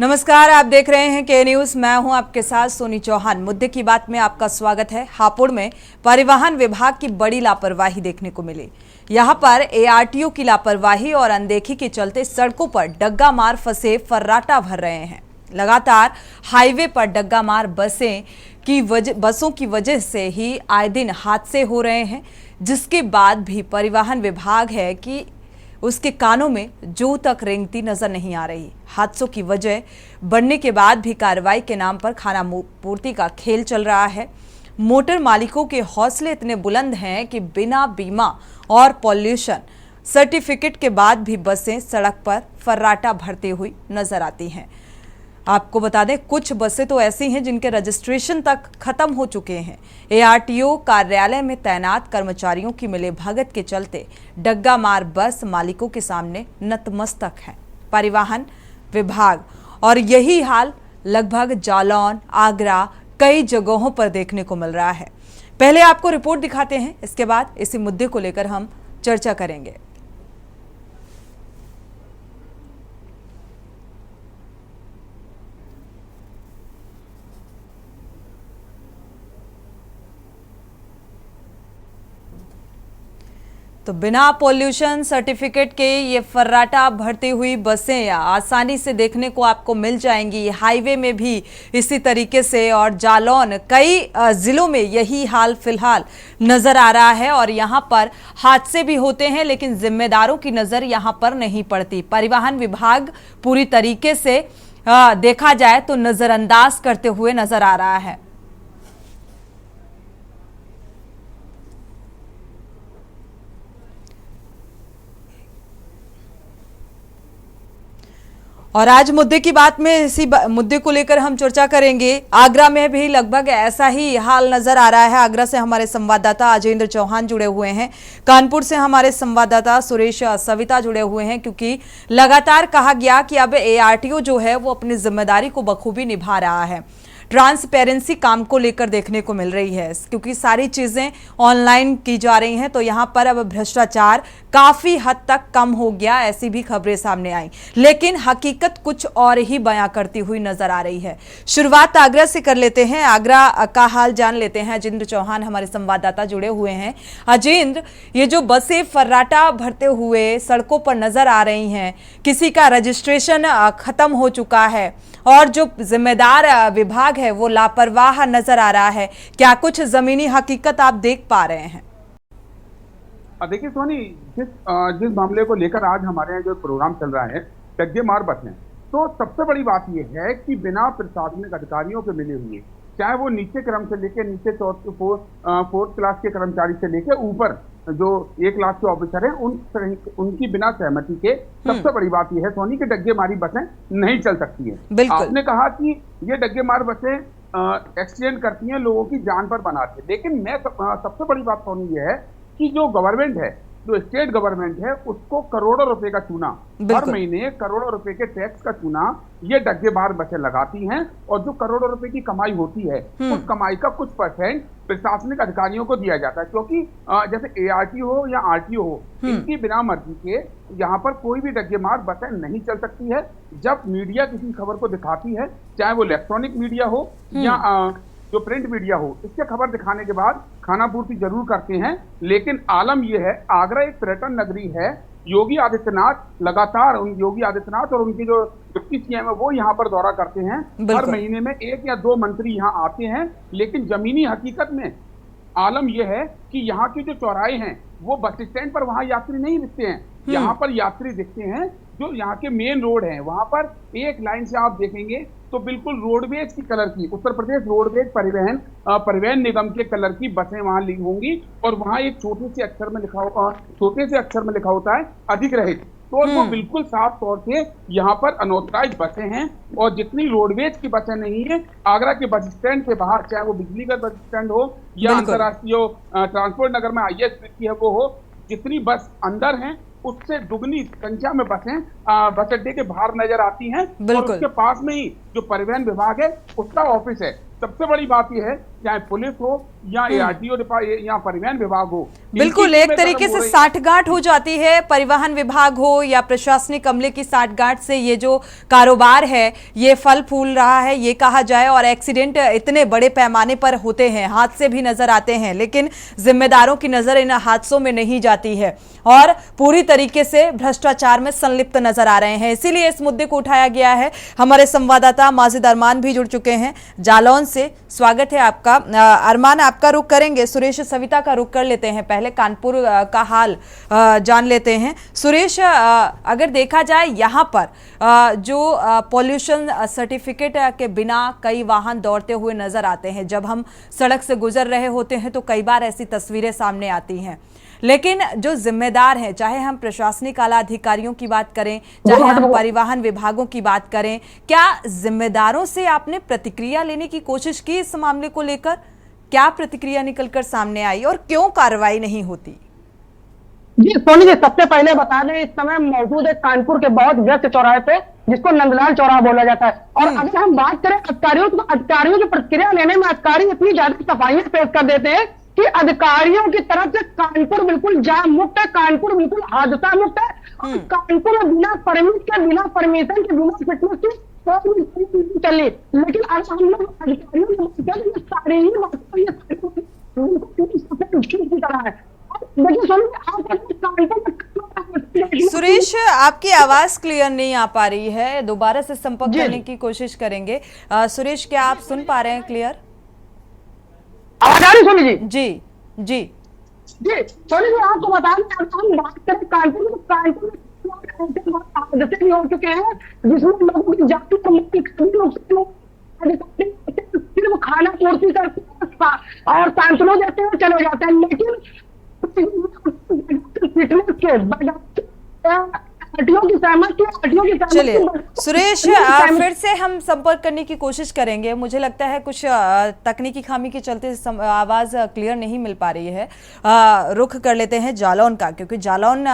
नमस्कार, आप देख रहे हैं के न्यूज। मैं हूं आपके साथ सोनी चौहान। मुद्दे की बात में आपका स्वागत है। हापुड़ में परिवहन विभाग की बड़ी लापरवाही देखने को मिली। यहां पर एआरटीओ की लापरवाही और अनदेखी के चलते सड़कों पर डग्गा मार फंसे फर्राटा भर रहे हैं। लगातार हाईवे पर डग्गा मार बसों की वजह से ही आए दिन हादसे हो रहे हैं, जिसके बाद भी परिवहन विभाग है कि उसके कानों में जू तक रेंगती नजर नहीं आ रही। हादसों की वजह बढ़ने के बाद भी कार्रवाई के नाम पर खाना पूर्ति का खेल चल रहा है। मोटर मालिकों के हौसले इतने बुलंद हैं कि बिना बीमा और पॉल्यूशन सर्टिफिकेट के बाद भी बसें सड़क पर फर्राटा भरती हुई नजर आती हैं। आपको बता दें, कुछ बसें तो ऐसी हैं जिनके रजिस्ट्रेशन तक खत्म हो चुके हैं। एआरटीओ कार्यालय में तैनात कर्मचारियों की मिलीभगत के चलते डग्गा मार बस मालिकों के सामने नतमस्तक है परिवहन विभाग। और यही हाल लगभग जालौन, आगरा, कई जगहों पर देखने को मिल रहा है। पहले आपको रिपोर्ट दिखाते हैं, इसके बाद इसी मुद्दे को लेकर हम चर्चा करेंगे। तो बिना पॉल्यूशन सर्टिफिकेट के ये फर्राटा भरती हुई बसें आसानी से देखने को आपको मिल जाएंगी। हाईवे में भी इसी तरीके से, और जालौन, कई जिलों में यही हाल फिलहाल नजर आ रहा है। और यहाँ पर हादसे भी होते हैं, लेकिन जिम्मेदारों की नजर यहाँ पर नहीं पड़ती। परिवहन विभाग पूरी तरीके से देखा जाए तो नजरअंदाज करते हुए नजर आ रहा है। और आज मुद्दे की बात में इसी मुद्दे को लेकर हम चर्चा करेंगे। आगरा में भी लगभग ऐसा ही हाल नजर आ रहा है। आगरा से हमारे संवाददाता अजेंद्र चौहान जुड़े हुए हैं, कानपुर से हमारे संवाददाता सुरेश सविता जुड़े हुए हैं, क्योंकि लगातार कहा गया कि अब एआरटीओ जो है वो अपनी जिम्मेदारी को बखूबी निभा रहा है। ट्रांसपेरेंसी काम को लेकर देखने को मिल रही है, क्योंकि सारी चीजें ऑनलाइन की जा रही हैं। तो यहां पर अब भ्रष्टाचार काफी हद तक कम हो गया, ऐसी भी खबरें सामने आई। लेकिन हकीकत कुछ और ही बयां करती हुई नजर आ रही है। शुरुआत आगरा से कर लेते हैं, आगरा का हाल जान लेते हैं। अजेंद्र चौहान हमारे संवाददाता जुड़े हुए हैं। अजेंद्र, ये जो बसें फर्राटा भरते हुए सड़कों पर नजर आ रही हैं, किसी का रजिस्ट्रेशन खत्म हो चुका है और जो जिम्मेदार विभाग है वो लापरवाह नजर आ रहा है। क्या कुछ जमीनी हकीकत आप देख पा रहे हैं? देखिए सोनी, जिस मामले को लेकर आज हमारे यहाँ जो प्रोग्राम चल रहा है डग्गे मार बसें, तो सबसे बड़ी बात यह है कि बिना प्रशासनिक अधिकारियों के मिले हुए, चाहे वो नीचे क्रम से लेके नीचे फोर्थ क्लास के कर्मचारी से लेके ऊपर जो 1 लाख के ऑफिसर हैं, उनकी बिना सहमति के सबसे बड़ी बात यह है सोनी कि डग्गे मारी बसें नहीं चल सकती हैं। आपने कहा कि ये डग्गे मार बसें एक्सीडेंट करती हैं, लोगों की जान पर बनाती है, लेकिन मैं सबसे बड़ी बात सोनी ये है कि जो गवर्नमेंट है, जो स्टेट गवर्नमेंट है, उसको करोड़ों रुपए का चूना, हर महीने करोड़ों रुपए के टैक्स का चूना ये डग्गे मार बसें लगाती हैं। और जो करोड़ों रुपए की कमाई होती है, उस कमाई का कुछ परसेंट प्रशासनिक अधिकारियों को दिया जाता है। क्योंकि जैसे एआरटीओ हो या आरटीओ हो, इनकी बिना मर्जी के यहाँ पर कोई भी डग्गे मार बसें नहीं चल सकती है। जब मीडिया किसी खबर को दिखाती है, चाहे वो इलेक्ट्रॉनिक मीडिया हो या जो प्रिंट मीडिया हो, इसके खबर दिखाने के बाद खाना पूर्ति जरूर करते हैं। लेकिन आलम यह है, आगरा एक पर्यटन नगरी है। योगी आदित्यनाथ लगातार, योगी आदित्यनाथ और उनकी जो डिप्टी सीएम है वो यहाँ पर दौरा करते हैं। हर महीने में 1 या 2 मंत्री यहाँ आते हैं। लेकिन जमीनी हकीकत में आलम यह है कि यहाँ के जो चौराहे हैं वो बस स्टैंड पर वहां यात्री नहीं दिखते हैं। यहाँ पर यात्री दिखते हैं जो यहाँ के मेन रोड हैं, वहां पर एक लाइन से आप देखेंगे तो बिल्कुल रोडवेज की कलर की, उत्तर प्रदेश रोडवेज परिवहन निगम के कलर की बसें वहां ली होंगी। और वहां एक छोटे से अक्षर में लिखा होता है अधिग्रहित। तो वो बिल्कुल साफ तौर से यहाँ पर अनऑथराइज्ड बसें हैं। और जितनी रोडवेज की बसें नहीं है, आगरा के बस स्टैंड से बाहर, चाहे वो बिजली का बस स्टैंड हो या अंतर्राष्ट्रीय ट्रांसपोर्ट नगर में आईएस की है वो हो, जितनी बस अंदर हैं उससे दुगनी संख्या में बसें बस अड्डे के बाहर नजर आती हैं। और उसके पास में ही जो परिवहन विभाग है उसका ऑफिस है। सबसे बड़ी बात यह है चाहे पुलिस हो या एआरटीओ या परिवहन विभाग हो। बिल्कुल, एक तरीके से साठगांठ हो जाती है। परिवहन विभाग हो या प्रशासनिक अमले की साठगांठ से ये जो कारोबार है ये फल फूल रहा है ये कहा जाए। और एक्सीडेंट इतने बड़े पैमाने पर होते हैं, हादसे भी नजर आते हैं, लेकिन जिम्मेदारों की नजर इन हादसों में नहीं जाती है और पूरी तरीके से भ्रष्टाचार में संलिप्त नजर आ रहे हैं। इसीलिए इस मुद्दे को उठाया गया है। हमारे संवाददाता माजिद अरमान भी जुड़ चुके हैं जालौन से। स्वागत है आपका। अरमान, आपका रुख करेंगे, सुरेश सविता का रुख कर लेते हैं। पहले कानपुर का हाल जान लेते हैं। सुरेश, अगर देखा जाए यहाँ पर जो पॉल्यूशन सर्टिफिकेट के बिना कई वाहन दौड़ते हुए नजर आते हैं, जब हम सड़क से गुजर रहे होते हैं तो कई बार ऐसी तस्वीरें सामने आती हैं। लेकिन जो जिम्मेदार हैं, चाहे हम प्रशासनिक आला अधिकारियों की बात करें, चाहे हम परिवहन विभागों की बात करें, क्या जिम्मेदारों से आपने प्रतिक्रिया लेने की कोशिश की इस मामले को लेकर? क्या प्रतिक्रिया निकलकर सामने आई और क्यों कार्रवाई नहीं होती? जी सोनी जी, सबसे पहले बता दें, इस समय मौजूद है कानपुर के बहुत व्यस्त चौराहे पे, जिसको नंदलाल चौराहा बोला जाता है। और अगर हम बात करें अधिकारियों तो अधिकारियों की प्रतिक्रिया लेने में अधिकारी इतनी ज्यादा सफाइयां पेश कर देते हैं कि अधिकारियों की तरफ से कानपुर बिल्कुल जाम मुक्त है, कानपुर बिल्कुल हादसा मुक्त है। और कानपुर में बिना परमिट के, बिना परमिशन के, बिना फिटनेस के चली। लेकिन आज हम लोग अधिकारियों ने सारी ही सुरेश, आपकी आवाज क्लियर नहीं आ पा रही है, दोबारा से संपर्क करने की कोशिश करेंगे। सुरेश, क्या आप सुन पा रहे हैं क्लियर? आवाज आ रही सोनी जी? जी जी जी सोनी जी, आपको बता दें, हम बात करें कानपुर में, कानपुर हादसे भी हो चुके हैं जिसमें लोगों की जाति सिर्फ खाना पूर्ति करते और सांत्वना देते हुए चले जाते हैं। लेकिन फिटनेस के चलिए सुरेश, फिर से हम संपर्क करने की कोशिश करेंगे। मुझे लगता है कुछ तकनीकी खामी के चलते आवाज क्लियर नहीं मिल पा रही है। रुख कर लेते हैं जालौन का, क्योंकि जालौन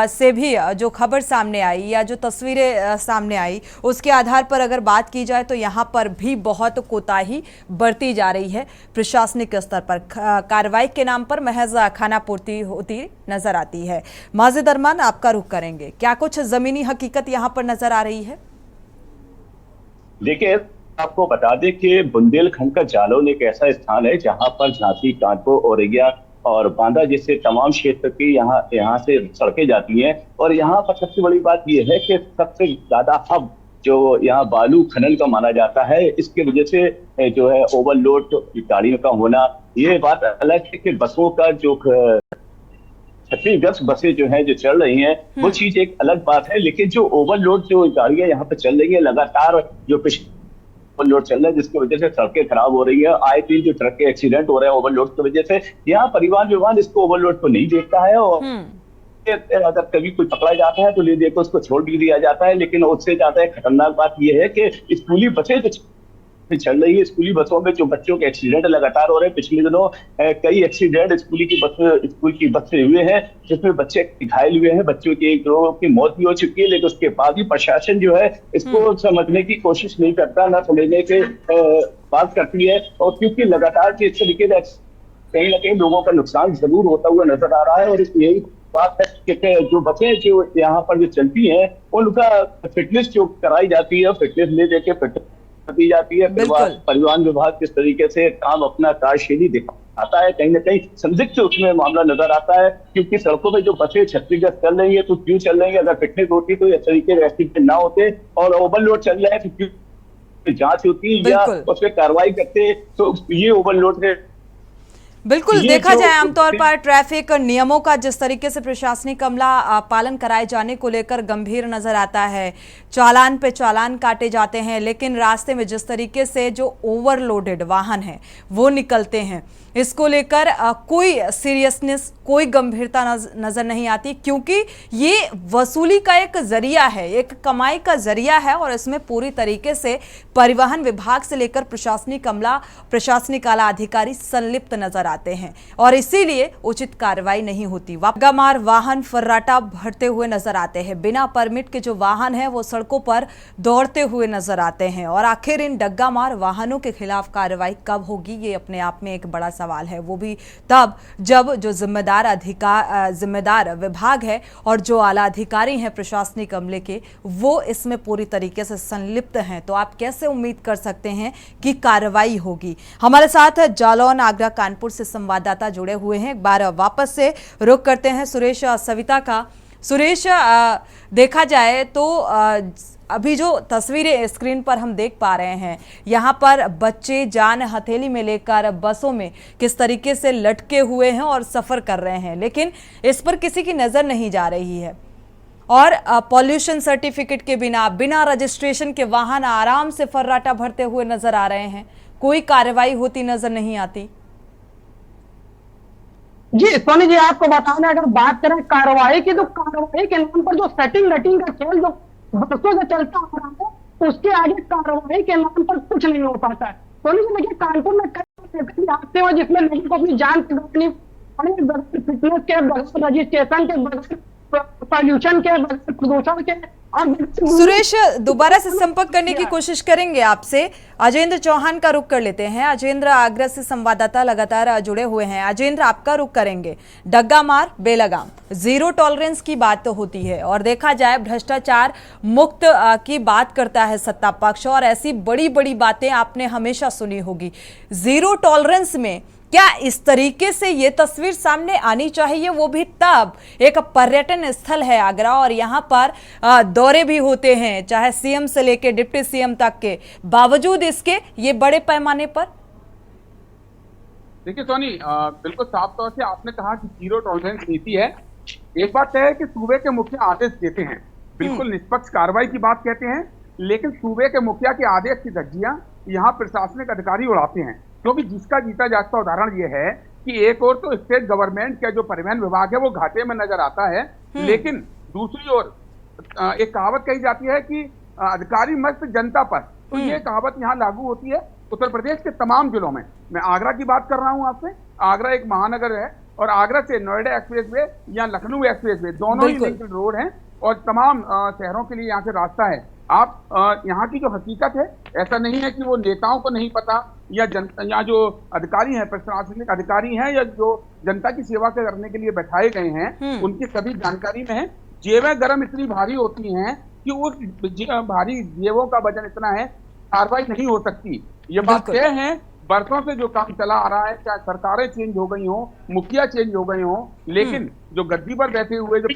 से भी जो खबर सामने आई या जो तस्वीरें सामने आई उसके आधार पर अगर बात की जाए तो यहाँ पर भी बहुत कोताही बरती जा रही है। प्रशासनिक स्तर पर कार्रवाई के नाम पर महज खानापूर्ति होती नजर आती है। माजिद अरमान, आपका रुख करेंगे, क्या कुछ जमीनी हकीकत यहाँ पर नजर आ रही है? देखिए, आपको बता दें कि बुंदेलखंड का जालौन एक ऐसा स्थान है जहां पर झांसी, कानपुर, औरैया और बांदा जैसे तमाम क्षेत्र की यहाँ से सड़कें जाती हैं। और यहाँ पर सबसे बड़ी बात यह है कि सबसे ज्यादा हब जो यहाँ बालू खनन का माना जाता है, इसके वजह से जो है ओवरलोड गाड़ियों का होना। ये बात अलग है कि बसों का जो 36 बसें जो हैं जो चल रही हैं वो चीज एक अलग बात है, लेकिन जो ओवरलोड जो गाड़ियां यहाँ पे चल रही है लगातार, जो ओवरलोड चल रहा है जिसकी वजह से सड़कें खराब हो रही है, आए दिन जो ट्रक के एक्सीडेंट हो रहे हैं ओवरलोड की वजह से, यहाँ परिवहन विभाग इसको ओवरलोड को नहीं देखता है। और अगर कभी कोई पकड़ा जाता है तो ले देखो उसको छोड़ भी दिया जाता है। लेकिन उससे ज्यादा खतरनाक बात यह है कि स्कूली बसें चल रही है, स्कूली बसों में जो बच्चों के एक्सीडेंट लगातार हो रहे हैं। पिछले दिनों कई एक्सीडेंट स्कूल की बस से हुए हैं जिसमें बच्चे घायल हुए हैं, बच्चों की एक दो की मौत भी हो चुकी है। लेकिन उसके बाद भी प्रशासन जो है इसको समझने की कोशिश नहीं करता, ना समझने की बात करती है। और क्योंकि लगातार इस तरीके से कहीं ना कहीं लोगों का नुकसान जरूर होता हुआ नजर आ रहा है। और यही बात है कि जो बसें जो यहाँ पर जो चलती हैं उनका फिटनेस जो कराई जाती है, फिटनेस ले देके फिटनेस दी जाती है। परिवहन विभाग किस तरीके से काम अपना कार्यशैली दिखाता है, कहीं ना कहीं संदिग्ध उसमें मामला नजर आता है। क्योंकि सड़कों में जो बसें 36 चल रही है तो क्यों चल रही है? अगर फिटनेस होती तो इस तरीके से एक्सीडेंट ना होते। और ओवरलोड चल रहा है तो क्यों जांच होती या उस पर कार्रवाई करते? तो ये ओवरलोड है। बिल्कुल, देखा जाए आमतौर पर ट्रैफिक नियमों का जिस तरीके से प्रशासनिक अमला पालन कराए जाने को लेकर गंभीर नजर आता है, चालान पे चालान काटे जाते हैं, लेकिन रास्ते में जिस तरीके से जो ओवरलोडेड वाहन हैं वो निकलते हैं, इसको लेकर कोई सीरियसनेस, कोई गंभीरता नजर नहीं आती। क्योंकि ये वसूली का एक जरिया है, एक कमाई का जरिया है और इसमें पूरी तरीके से परिवहन विभाग से लेकर प्रशासनिक अमला, प्रशासनिक आला अधिकारी संलिप्त नजर आते हैं और इसीलिए उचित कार्रवाई नहीं होती। डग्गामार वाहन फर्राटा भरते हुए नजर आते हैं। बिना परमिट के जो वाहन है वो सड़कों पर दौड़ते हुए नजर आते हैं और आखिर इन डग्गामार वाहनों के खिलाफ कार्रवाई कब होगी, ये अपने आप में एक बड़ा सवाल है। वो भी तब जब जो जिम्मेदार विभाग है और जो आला अधिकारी हैं प्रशासनिक अमले के, वो इसमें पूरी तरीके से संलिप्त हैं। तो आप कैसे उम्मीद कर सकते हैं कि कार्रवाई होगी? हमारे साथ जालौन, आगरा, कानपुर से संवाददाता जुड़े हुए हैं। एक बार वापस से रुख करते हैं सुरेश सविता का। सुरेश, देखा जाए तो अभी जो तस्वीरें स्क्रीन पर हम देख पा रहे हैं, यहाँ पर बच्चे जान हथेली में लेकर बसों में किस तरीके से लटके हुए हैं और सफर कर रहे हैं, लेकिन इस पर किसी की नजर नहीं जा रही है। और पॉल्यूशन सर्टिफिकेट के बिना रजिस्ट्रेशन के वाहन आराम से फर्राटा भरते हुए नजर आ रहे हैं। कोई कार्रवाई होती नजर नहीं आती। जी सोनी जी, आपको बताना, अगर बात करें कार्रवाई की, तो कार्रवाई के नाम पर जो सेटिंग रटिंग का खेल जो बरसों से चलता आ रहा है, उसके आगे कार्रवाई के नाम पर कुछ नहीं हो पाता है। सोनी जी देखिए, कानपुर में कई हादसे हुए जिसमें लोगों को अपनी जान की रोकनी पड़ी, फिटनेस के बगैर, रजिस्ट्रेशन के बगैर, पॉल्यूशन के बगैर, प्रदूषण के। और सुरेश, दोबारा से संपर्क करने की कोशिश करेंगे आपसे। अजेंद्र चौहान का रुख कर लेते हैं। अजेंद्र, आगरा से संवाददाता लगातार जुड़े हुए हैं। अजेंद्र, आपका रुख करेंगे। डग्गामार बेलगाम जीरो टॉलरेंस की बात तो होती है और देखा जाए भ्रष्टाचार मुक्त की बात करता है सत्ता पक्ष, और ऐसी बड़ी बड़ी बातें आपने हमेशा सुनी होगी। जीरो टॉलरेंस में क्या इस तरीके से ये तस्वीर सामने आनी चाहिए, वो भी तब एक पर्यटन स्थल है आगरा और यहाँ पर दौरे भी होते हैं, चाहे सीएम से लेके डिप्टी सीएम तक के, बावजूद इसके ये बड़े पैमाने पर? देखिए सोनी, बिल्कुल साफ तौर से आपने कहा कि जीरो टॉलरेंस नीति है। एक बात तय है कि सूबे के मुखिया आदेश देते हैं, बिल्कुल निष्पक्ष कार्रवाई की बात कहते हैं, लेकिन सूबे के मुखिया के आदेश की धज्जियां यहाँ प्रशासनिक अधिकारी उड़ाते हैं। क्योंकि जिसका जीता जागता उदाहरण ये है कि एक ओर तो स्टेट गवर्नमेंट का जो परिवहन विभाग है वो घाटे में नजर आता है, लेकिन दूसरी ओर एक कहावत कही जाती है कि अधिकारी मस्त जनता पर। तो ये कहावत यहाँ लागू होती है उत्तर प्रदेश के तमाम जिलों में। मैं आगरा की बात कर रहा हूँ आपसे। आगरा एक महानगर है और आगरा से नोएडा एक्सप्रेसवे या लखनऊ एक्सप्रेसवे दोनों ही लिंक्ड रोड हैं और तमाम शहरों के लिए यहाँ से रास्ता है। आप यहाँ की जो हकीकत है, ऐसा नहीं है कि वो नेताओं को नहीं पता या जो अधिकारी हैं, प्रशासनिक अधिकारी हैं या जो जनता की सेवा करने के लिए बैठाए गए हैं, उनकी सभी जानकारी में है। जेबें गरम इतनी भारी होती हैं कि उस भारी जेबों का वजन इतना है, कार्रवाई नहीं हो सकती। ये बात तय है। बरसों से जो काम चला आ रहा है, चाहे सरकारें चेंज हो गई हो, मुखिया चेंज हो गए हो, लेकिन जो गद्दी पर बैठे हुए जो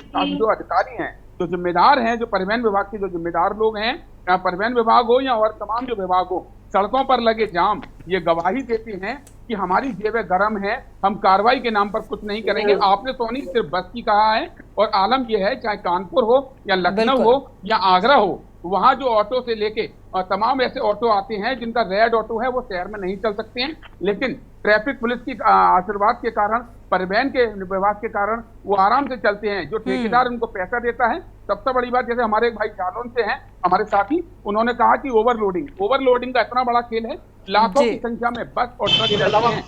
अधिकारी हैं, जो जिम्मेदार हैं, जो परिवहन विभाग के जो जिम्मेदार लोग हैं, या परिवहन विभाग हो या और तमाम जो विभाग हो, सड़कों पर लगे जाम ये गवाही देते हैं कि हमारी जेबें गर्म है, हम कार्रवाई के नाम पर कुछ नहीं करेंगे। आपने तो नहीं सिर्फ बस की कहा है, और आलम यह है चाहे कानपुर हो या लखनऊ हो या आगरा हो, वहां जो ऑटो से लेके तमाम ऐसे ऑटो आते हैं जिनका रेड ऑटो है, वो शहर में नहीं चल सकते हैं, लेकिन ट्रैफिक पुलिस की आशीर्वाद के कारण, परिवहन के विभाग के कारण वो आराम से चलते हैं। जो ठेकेदार उनको पैसा देता है, सबसे बड़ी बात, जैसे हमारे एक भाई जालौन से हैं हमारे साथी, उन्होंने कहा कि ओवरलोडिंग का इतना बड़ा खेल है, लाखों की संख्या में बस और ट्रक चलते हैं,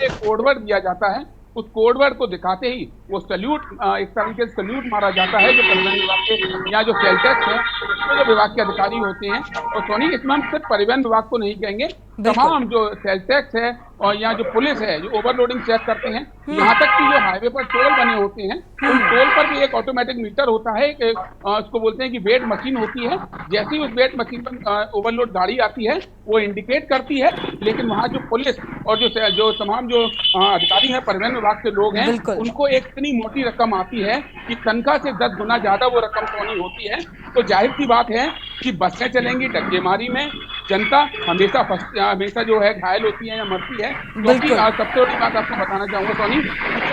एक कोडवर्ड दिया जाता है, उस कोडवर्ड को दिखाते ही वो सल्यूट, एक तरीके से सल्यूट मारा जाता है जो परिवहन विभाग के या जो सेल टैक्स है, जो विभाग के अधिकारी होते हैं। और सोनी, इसमें हम सिर्फ परिवहन विभाग को नहीं कहेंगे, तमाम जो सेल टैक्स है और यहाँ जो पुलिस है जो ओवरलोडिंग चेक करते हैं, यहाँ तक कि जो हाईवे पर टोल बने होते हैं, उन टोल पर भी एक ऑटोमेटिक मीटर होता है, उसको बोलते हैं कि वेट मशीन होती है। जैसे ही उस वेट मशीन पर ओवरलोड गाड़ी आती है, वो इंडिकेट करती है, लेकिन वहाँ जो पुलिस और जो तमाम जो अधिकारी हैं, परिवहन विभाग के लोग हैं, उनको एक इतनी मोटी रकम आती है कि तनख्वाह से 10 गुना ज्यादा वो रकम सोनी होती है। तो जाहिर सी बात है कि बसें चलेंगी डग्गेमारी में, जनता हमेशा जो है घायल होती है या मरती है। क्योंकि सबसे बड़ी बात आपको बताना चाहूंगा सोनी,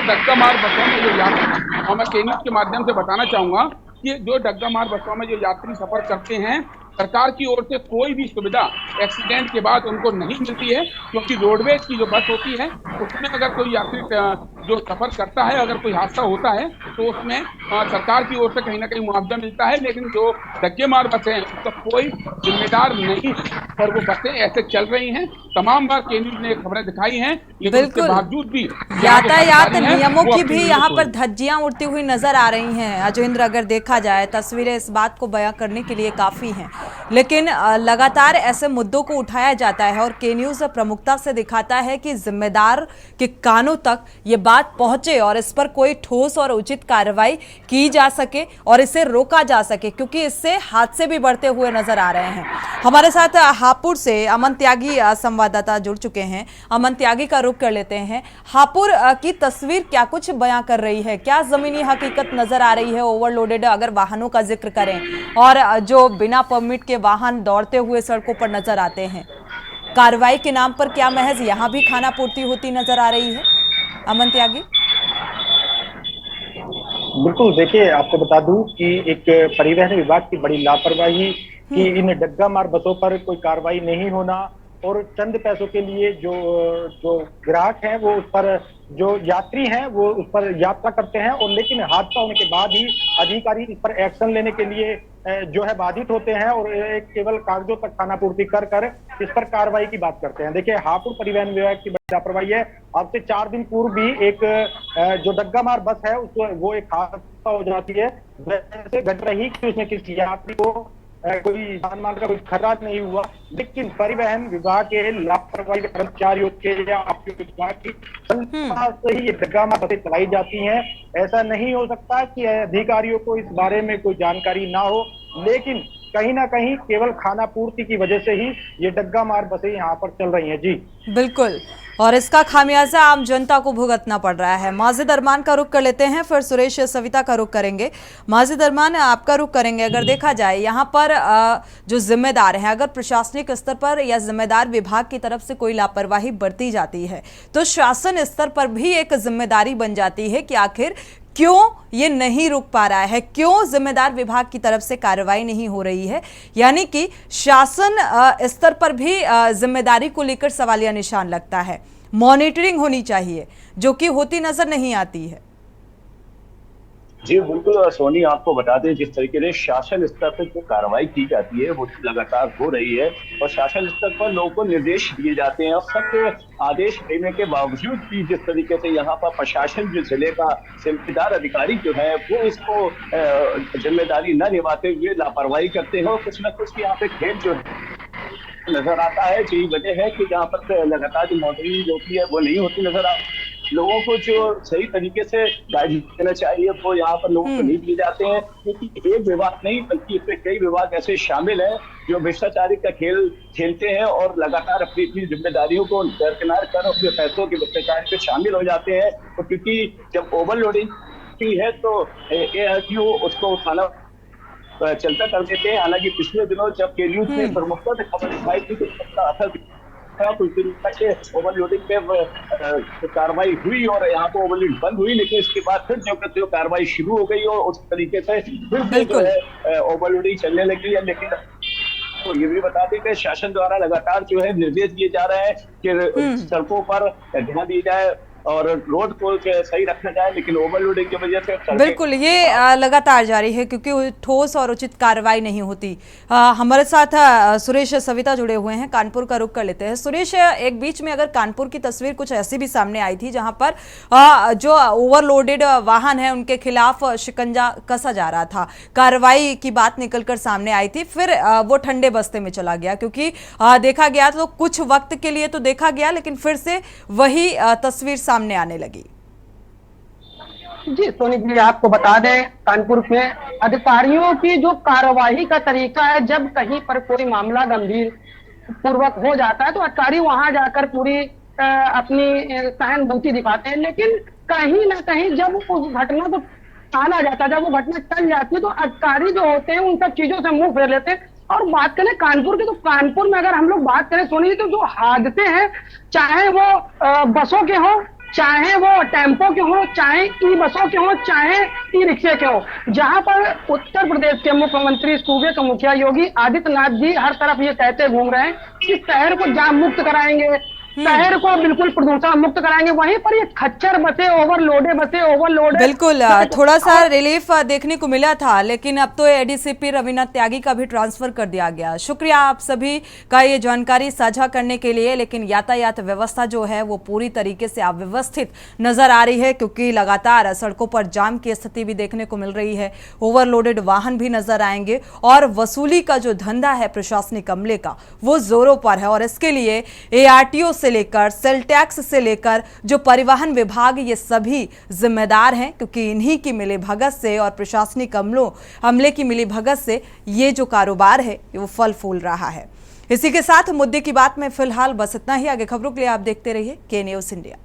डग्गा मार बसों में जो यात्री, और मैं केन्यूज के माध्यम से बताना चाहूंगा कि जो डग्गा मार बसों में जो यात्री सफर करते हैं, सरकार की ओर से कोई भी सुविधा एक्सीडेंट के बाद उनको नहीं मिलती है, क्योंकि रोडवेज की जो बस होती है उसमें अगर कोई यात्री जो सफर करता है, अगर कोई हादसा होता है तो उसमें सरकार की ओर से कहीं ना कहीं मुआवजा मिलता है, लेकिन जो धक्के मार बसें हैं उसका कोई जिम्मेदार नहीं और वो बसें ऐसे चल रही हैं। तमाम बार के न्यूज ने खबरें दिखाई हैं, लेकिन उसके बिल्कुल। बावजूद भी यातायात नियमों की भी अपनी यहाँ न्यूज़ पर को धज्जियां उड़ती हुई नजर आ रही हैं अजोइंद्र। अगर देखा जाए तस्वीरें इस बात को बयां करने के लिए काफी हैं, लेकिन लगातार ऐसे मुद्दों को उठाया जाता है और के न्यूज प्रमुखता से दिखाता है कि जिम्मेदार के कानों तक ये बात पहुंचे और इस पर कोई ठोस और उचित कार्रवाई की जा सके और इसे रोका जा सके, क्योंकि इससे हादसे भी बढ़ते हुए नजर आ रहे हैं। हमारे साथ हापुड़ से अमन त्यागी संवाददाता जुड़ चुके हैं। अमन त्यागी का रुख कर लेते हैं। हापुड़ की तस्वीर क्या कुछ बयां कर रही है, क्या जमीनी हकीकत नजर आ रही है? ओवरलोडेड अगर वाहनों का जिक्र करें और जो बिना परमिट के वाहन दौड़ते हुए सड़कों पर नजर आते हैं, कार्रवाई के नाम पर क्या महज यहां भी खाना पूर्ति होती नजर आ रही है? अमन त्यागी। बिल्कुल, देखिए आपको बता दूं कि एक परिवहन विभाग की बड़ी लापरवाही कि इन डग्गा मार बसों पर कोई कार्रवाई नहीं होना और चंद पैसों के लिए जो ग्राहक हैं वो उस पर, जो यात्री हैं वो उस पर यात्रा करते हैं और लेकिन हादसा होने के बाद ही अधिकारी इस पर एक्शन लेने के लिए जो है बाधित होते हैं और केवल कागजों तक खानापूर्ति कर कर इस पर कार्रवाई की बात करते हैं। देखिए, हापुड़ परिवहन विभाग की बड़ी लापरवाही है। अब से 4 दिन पूर्व भी एक जो डग्गा मार बस है वो एक हादसा हो जाती है, वैसे घट रही कि उसमें किसी यात्री को कोई जान माल का कोई खतरा नहीं हुआ, लेकिन परिवहन विभाग के लापरवाही कर्मचारियों के या आपके विभाग की से ही ये डग्गा मार बसें चलाई जाती हैं। ऐसा नहीं हो सकता कि अधिकारियों को इस बारे में कोई जानकारी ना हो, लेकिन कहीं ना कहीं केवल खाना पूर्ति की वजह से ही ये डग्गा मार बसें यहाँ पर चल रही हैं। जी बिल्कुल, और इसका खामियाजा आम जनता को भुगतना पड़ रहा है। माजिद अरमान का रुख कर लेते हैं, फिर सुरेश सविता का रुख करेंगे। माजिद अरमान, आपका रुख करेंगे। अगर देखा जाए यहाँ पर जो जिम्मेदार हैं, अगर प्रशासनिक स्तर पर या जिम्मेदार विभाग की तरफ से कोई लापरवाही बरती जाती है तो शासन स्तर पर भी एक जिम्मेदारी बन जाती है कि आखिर क्यों ये नहीं रुक पा रहा है, क्यों जिम्मेदार विभाग की तरफ से कार्रवाई नहीं हो रही है। यानी कि शासन स्तर पर भी जिम्मेदारी को लेकर सवालिया निशान लगता है। मॉनिटरिंग होनी चाहिए, जो कि होती नजर नहीं आती है। जी बिल्कुल सोनी, आपको बता दें जिस तरीके से शासन स्तर पर जो कार्रवाई की जाती है वो लगातार हो रही है और शासन स्तर पर लोगों को निर्देश दिए जाते हैं और सख्त आदेश देने के बावजूद भी जिस तरीके से यहाँ पर प्रशासन, जो जिले का जिम्मेदार अधिकारी जो है वो इसको जिम्मेदारी न निभाते हुए लापरवाही करते हैं और कुछ न कुछ यहाँ पे खेल जो नजर आता है। यही वजह है कि जहाँ पर लगातार जो मॉनिटरिंग होती है वो नहीं होती नजर आ, लोगों को जो सही तरीके से गाइड देना चाहिए वो यहाँ पर लोगों को नहीं दिए जाते हैं, क्योंकि एक विभाग नहीं बल्कि इसमें कई विभाग ऐसे शामिल हैं जो भ्रष्टाचारी का खेल खेलते हैं और लगातार अपनी अपनी जिम्मेदारियों को दरकिनार कर अपने पैसों के भ्रष्टाचार में शामिल हो जाते हैं। और क्योंकि जब ओवरलोडिंग है तो ARTO उसको उठाना चलता कर देते हैं। हालांकि पिछले दिनों जब के न्यूज ने प्रमुखता से खबर दिखाई थी तो उसका असर कुछ दिन तक ओवरलोडिंग पे कार्रवाई हुई और यहाँ पे ओवरलोडिंग बंद हुई, लेकिन इसके बाद फिर जो कार्रवाई शुरू हो गई और उस तरीके से फिर जो है ओवरलोडिंग चलने लगी है। लेकिन तो ये भी बता दें कि शासन द्वारा लगातार जो है निर्देश दिए जा रहे हैं कि सड़कों पर ध्यान दिया जाए और रोड को सही रखा जाए, लेकिन ओवरलोडिंग की वजह से बिल्कुल ये लगातार जारी है क्योंकि ठोस और उचित कार्रवाई नहीं होती। हमारे साथ सुरेश सविता जुड़े हुए हैं, कानपुर का रुख कर लेते हैं। सुरेश, एक बीच में अगर कानपुर की तस्वीर कुछ ऐसी भी सामने आई थी जहां पर जो ओवरलोडेड वाहन है उनके खिलाफ शिकंजा कसा जा रहा था, कार्रवाई की बात निकलकर सामने आई थी, फिर वो ठंडे बस्ते में चला गया क्योंकि देखा गया तो कुछ वक्त के लिए तो देखा गया लेकिन फिर से वही तस्वीर सामने आने लगी। जी सोनी जी, आपको बता दें कानपुर में अधिकारियों की जो कार्यवाही का तरीका है, जब कहीं पर कोई मामला गंभीर पूर्वक हो जाता है तो अधिकारी वहां जाकर पूरी अपनी सहानुभूति दिखाते हैं, लेकिन कहीं ना कहीं जब उस घटना को टाला जाता है, जब वो घटना टल जाती है तो अधिकारी जो होते हैं उन सब चीजों से मुंह फेर लेते हैं। और बात करें कानपुर की, तो कानपुर में अगर हम लोग बात करें सोनी जी, तो जो हादसे हैं चाहे वो बसों के हों, चाहे वो टेम्पो के हो, चाहे ई बसों के हो, चाहे ई रिक्शे के हो, जहां पर उत्तर प्रदेश के मुख्यमंत्री सूबे के मुखिया योगी आदित्यनाथ जी हर तरफ ये कहते घूम रहे हैं कि शहर को जाम मुक्त कराएंगे, शहर को बिल्कुल प्रदूषण मुक्त कराएंगे। वहीं पर ये खच्चर बसें, ओवरलोडेड बिल्कुल थोड़ा सा रिलीफ देखने को मिला था, लेकिन अब तो एडीसीपी रवीना त्यागी का भी ट्रांसफर कर दिया गया। शुक्रिया आप सभी का ये जानकारी साझा करने के लिए। लेकिन यातायात व्यवस्था जो है वो पूरी तरीके से अव्यवस्थित नजर आ रही है, क्योंकि लगातार सड़कों पर जाम की स्थिति भी देखने को मिल रही है, ओवरलोडेड वाहन भी नजर आएंगे और वसूली का जो धंधा है प्रशासनिक अमले का वो जोरों पर है। और इसके लिए एआरटीओ से लेकर सेल टैक्स से लेकर जो परिवहन विभाग, ये सभी जिम्मेदार हैं, क्योंकि इन्हीं की मिलीभगत से और प्रशासनिक अमले की मिलीभगत से ये जो कारोबार है वो फल फूल रहा है। इसी के साथ मुद्दे की बात में फिलहाल बस इतना ही। आगे खबरों के लिए आप देखते रहिए के न्यूज़ इंडिया।